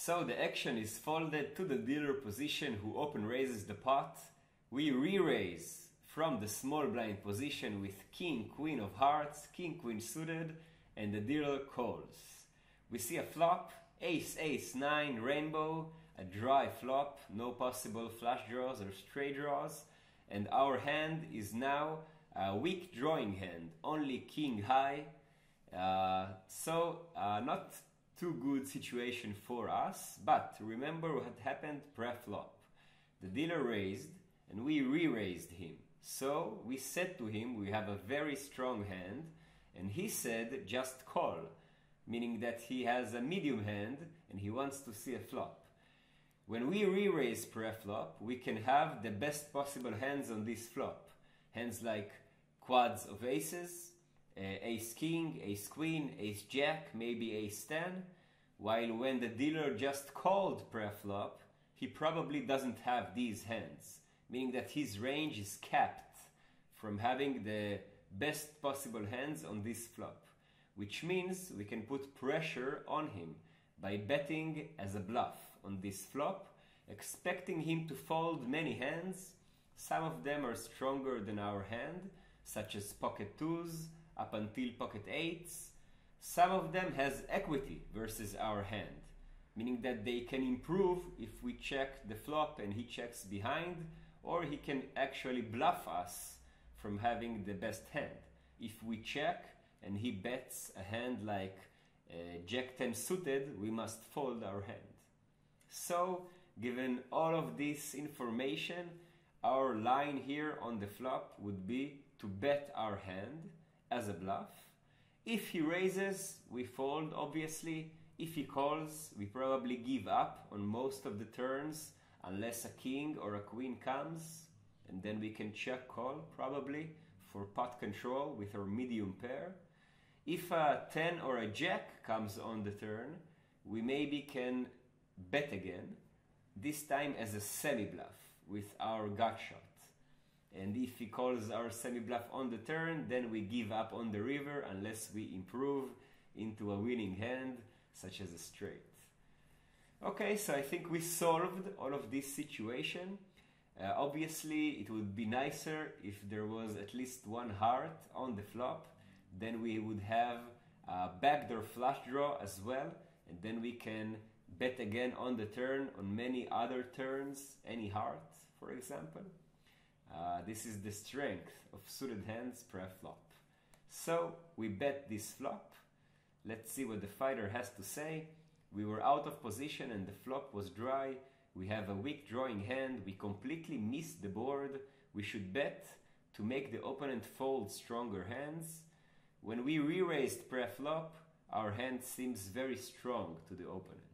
So the action is folded to the dealer position who open raises the pot. We re-raise from the small blind position with king, queen of hearts, king, queen suited, and the dealer calls. We see a flop, ace, ace, 9, rainbow, a dry flop, no possible flush draws or straight draws, and our hand is now a weak drawing hand, only king high, so not too good situation for us. But remember what happened pre-flop. The dealer raised and we re-raised him. So we said to him we have a very strong hand, and he said just call, meaning that he has a medium hand and he wants to see a flop. When we re-raise pre-flop, we can have the best possible hands on this flop. Hands like quads of aces, ace king, ace queen, ace jack, maybe ace 10, while when the dealer just called pre-flop, he probably doesn't have these hands, meaning that his range is capped from having the best possible hands on this flop, which means we can put pressure on him by betting as a bluff on this flop, expecting him to fold many hands. Some of them are stronger than our hand, such as pocket 2s up until pocket 8s. Some of them has equity versus our hand, meaning that they can improve if we check the flop and he checks behind, or he can actually bluff us from having the best hand. If we check and he bets a hand like Jack 10 suited, we must fold our hand. So, given all of this information, our line here on the flop would be to bet our hand as a bluff. If he raises, we fold, obviously. If he calls, we probably give up on most of the turns, unless a king or a queen comes, and then we can check call, probably, for pot control with our medium pair. If a 10 or a jack comes on the turn, we maybe can bet again, this time as a semi-bluff with our gut shot. And if he calls our semi-bluff on the turn, then we give up on the river unless we improve into a winning hand, such as a straight. Okay, so I think we solved all of this situation. Obviously, it would be nicer if there was at least one heart on the flop. Then we would have a backdoor flush draw as well, and then we can bet again on the turn on many other turns, any heart, for example. This is the strength of suited hands pre-flop. So we bet this flop. Let's see what the fighter has to say. We were out of position and the flop was dry. We have a weak drawing hand. We completely missed the board. We should bet to make the opponent fold stronger hands. When we re-raised pre-flop, our hand seems very strong to the opponent.